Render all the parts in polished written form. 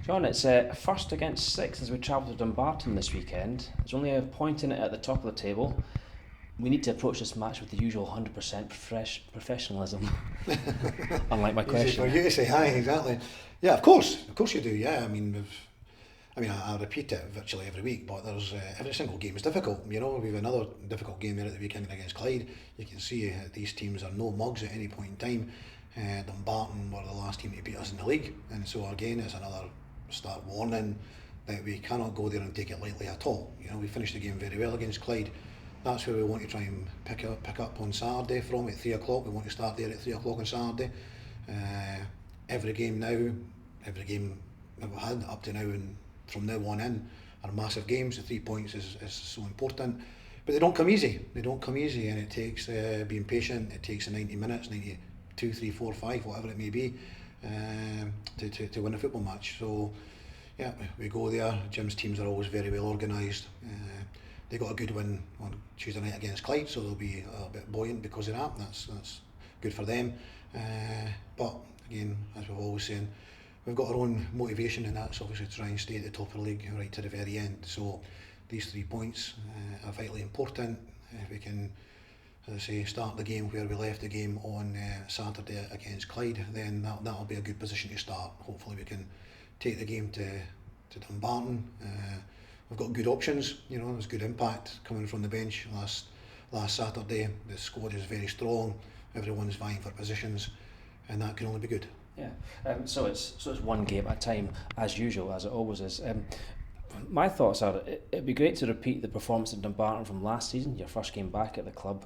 John, it's first against six as we travel to Dumbarton this weekend. There's only a point in it at the top of the table. We need to approach this match with the usual 100% professionalism. Unlike my question. Easy for you to say, aye, exactly. Yeah, of course you do. Yeah, I repeat it virtually every week, but there's every single game is difficult. You know, we've another difficult game there at the weekend against Clyde. You can see these teams are no mugs at any point in time. Dumbarton were the last team to beat us in the league, and so again it's another start warning that we cannot go there and take it lightly at all. You know, we finished the game very well against Clyde. That's where we want to try and pick up on Saturday from at 3 o'clock. We want to start there at 3 o'clock on Saturday. Every game that we've had up to now and from now on in are massive games. The 3 points is so important, but they don't come easy. And it takes being patient. It takes the 90 minutes, 92, 3, 4, 5, whatever it may be, to win a football match. So yeah, we go there. Jim's teams are always very well organised. They got a good win on Tuesday night against Clyde, so they'll be a bit buoyant because of that. That's good for them. But again, as we've always saying, we've got our own motivation, and that's obviously to try and stay at the top of the league right to the very end. So these 3 points are vitally important. If we can, as I say, start the game where we left the game on Saturday against Clyde, then that'll be a good position to start. Hopefully we can take the game to Dumbarton. We've got good options, you know, there's good impact coming from the bench last Saturday. The squad is very strong, everyone's vying for positions, and that can only be good. Yeah, so it's one game at a time, as usual, as it always is. My thoughts are it'd be great to repeat the performance in Dumbarton from last season, your first game back at the club.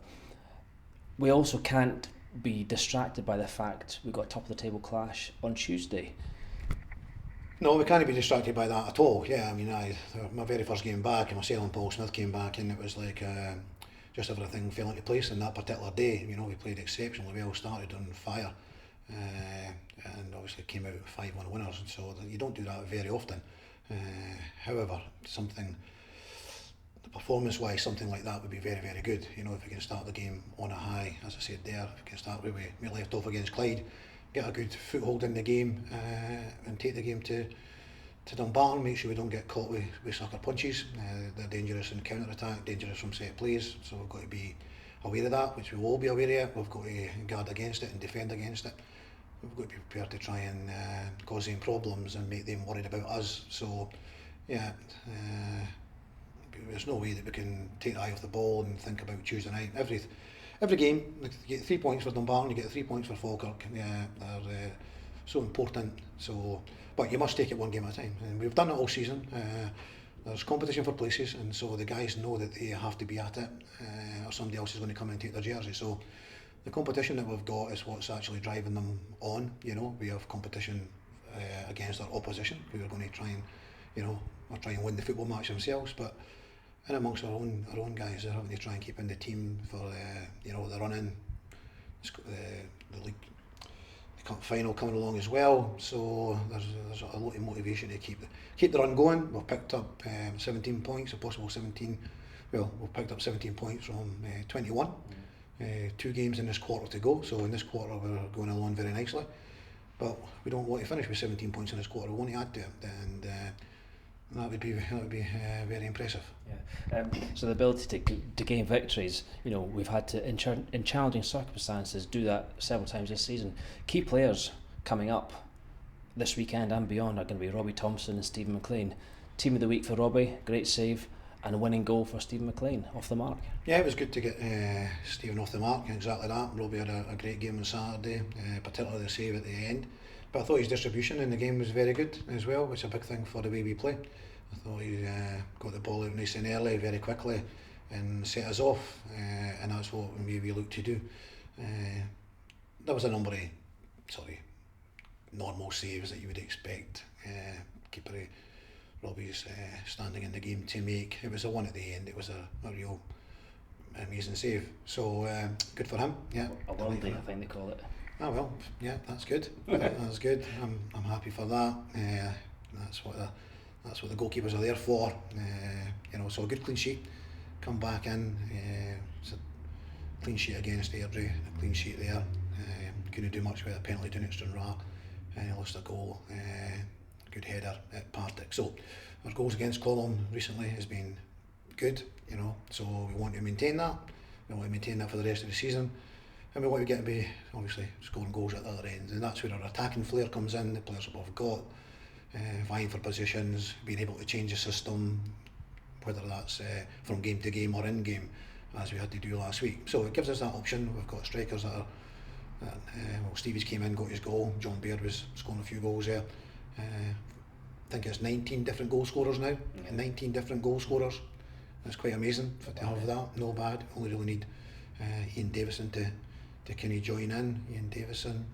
We also can't be distracted by the fact we've got a top of the table clash on Tuesday. No, we can't be distracted by that at all. Yeah, I mean, my very first game back, and myself and Paul Smith came back, and it was like just everything fell into place on that particular day. You know, we played exceptionally well, started on fire, and obviously came out 5-1 winners. And so you don't do that very often. However, performance-wise, something like that would be very, very good. You know, if we can start the game on a high, as I said there, if we can start where we left off against Clyde, get a good foothold in the game, and take the game to Dumbarton, make sure we don't get caught with sucker punches. They're dangerous in counter-attack, dangerous from set plays, so we've got to be aware of that, which we will be aware of. We've got to guard against it and defend against it. We've got to be prepared to try and cause them problems and make them worried about us. So yeah, there's no way that we can take the eye off the ball and think about Tuesday night. Every game, you get 3 points for Dumbarton, you get 3 points for Falkirk. Yeah, they're so important. So, but you must take it one game at a time, and we've done it all season. There's competition for places, and so the guys know that they have to be at it, or somebody else is going to come and take their jersey. So the competition that we've got is what's actually driving them on. You know, we have competition against our opposition, who are going to try and, you know, or try and win the football match themselves, but in amongst our own guys, they're having to try and keep in the team for you know, the run-in, the league, the cup final coming along as well. So there's a lot of motivation to keep the run going. We've picked up 17 points, a possible 17. Well, we've picked up 17 points from 21. 2 games in this quarter to go. So in this quarter we're going along very nicely. But we don't want to finish with 17 points in this quarter. We want to add to it, and that would be very impressive. Yeah. So the ability to gain victories, you know, we've had to in challenging circumstances do that several times this season. Key players coming up this weekend and beyond are going to be Robbie Thompson and Stephen McLean. Team of the week for Robbie, great save, and a winning goal for Stephen McLean off the mark. Yeah, it was good to get Stephen off the mark, exactly that. Robbie had a great game on Saturday, particularly the save at the end. But I thought his distribution in the game was very good as well, which is a big thing for the way we play. I thought he got the ball out nice and early, very quickly, and set us off, and that's what we look to do. There was a number of normal saves that you would expect keeper Robbie's standing in the game to make. It was a one at the end. It was a real amazing save. So good for him. Yeah, a worldie, I think they call it. Oh well, yeah, that's good. That's good. I'm happy for that. That's what the goalkeepers are there for. You know, so a good clean sheet. Come back in. It's a clean sheet against Airdrie. A clean sheet there. Couldn't do much with a penalty down at Stranraer. And he lost a goal. good header at Partick. So our goals against Column recently has been good, you know, so we want to maintain that. We want to maintain that for the rest of the season, and we want to get to be obviously scoring goals at the other end, and that's where our attacking flair comes in. The players that we've got, vying for positions, being able to change the system, whether that's from game to game or in game, as we had to do last week. So it gives us that option. We've got strikers that are, well, Stevie's came in, got his goal. John Baird was scoring a few goals there. I think it's 19 different goal scorers now, 19 different goal scorers. That's quite amazing to have that. No bad. Only really need Ian Davison to kind of join in. Ian Davison.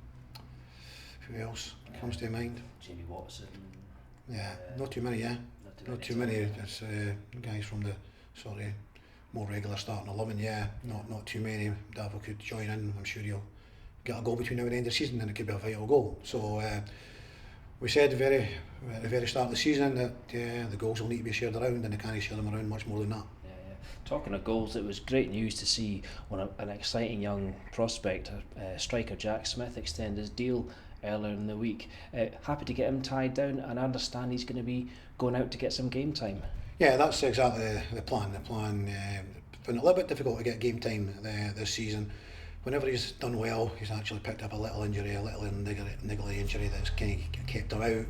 Who else comes to mind? Jamie Watson. Yeah, not too many. Yeah, not too many. It's guys from the sort of more regular starting 11. Yeah, not too many. Davo could join in. I'm sure he'll get a goal between now and the end of the season, and it could be a vital goal. So we said at the very start of the season that the goals will need to be shared around, and they can't share them around much more than that. Talking of goals, it was great news to see when an exciting young prospect, striker Jack Smith, extended his deal earlier in the week. Happy to get him tied down, and I understand he's going to be going out to get some game time. Yeah, that's exactly the plan. The plan been a little bit difficult to get game time this season. Whenever he's done well, he's actually picked up a little injury, a little niggly injury that's kind of kept him out.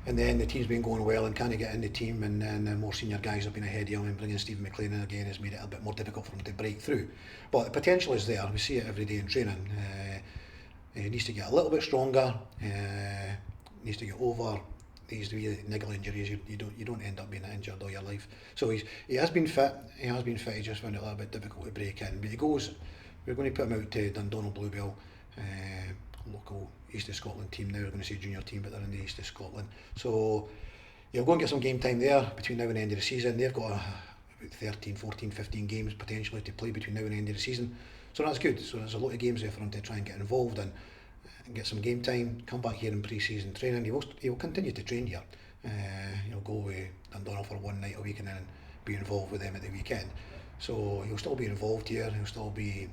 And then the team's been going well and kind of get in the team, and then the more senior guys have been ahead of him, and bringing Stephen McGlynn in again has made it a bit more difficult for him to break through. But the potential is there. We see it every day in training. He needs to get a little bit stronger. Needs to get over these really niggly injuries. You don't end up being injured all your life. So he has been fit. He just found it a little bit difficult to break in. But we're going to put him out to Dundonald Bluebell, local East of Scotland team now. We're going to say junior team, but they're in the East of Scotland. So you'll go and get some game time there between now and the end of the season. They've got about 13, 14, 15 games potentially to play between now and the end of the season. So that's good. So there's a lot of games there for him to try and get involved in and get some game time. Come back here in pre-season training. He will continue to train here. He'll go away Dundonald for one night a week and then be involved with them at the weekend. So he'll still be involved here. He'll still be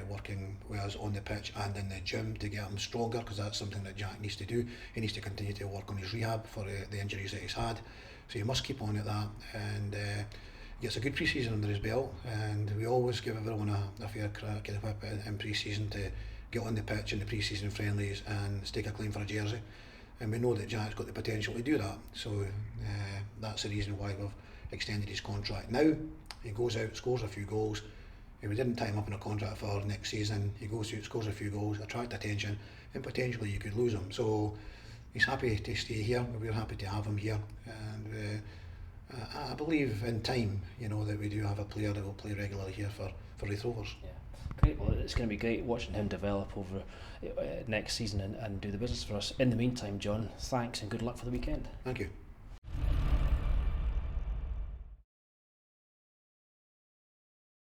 working with us on the pitch and in the gym to get him stronger, because that's something that Jack needs to do. He needs to continue to work on his rehab for the injuries that he's had. So he must keep on at that, and he gets a good pre-season under his belt. And we always give everyone a fair crack at the whip in pre-season to get on the pitch in the pre-season friendlies and stake a claim for a jersey. And we know that Jack's got the potential to do that. So that's the reason why we've extended his contract now. He goes out, scores a few goals. If we didn't tie him up in a contract for next season, he goes out, scores a few goals, attract attention, and potentially you could lose him. So he's happy to stay here. We're happy to have him here, and I believe in time, that we do have a player that will play regularly here for Raith Rovers. Yeah. Great. Well, it's going to be great watching him develop over next season and do the business for us. In the meantime, John, thanks and good luck for the weekend. Thank you.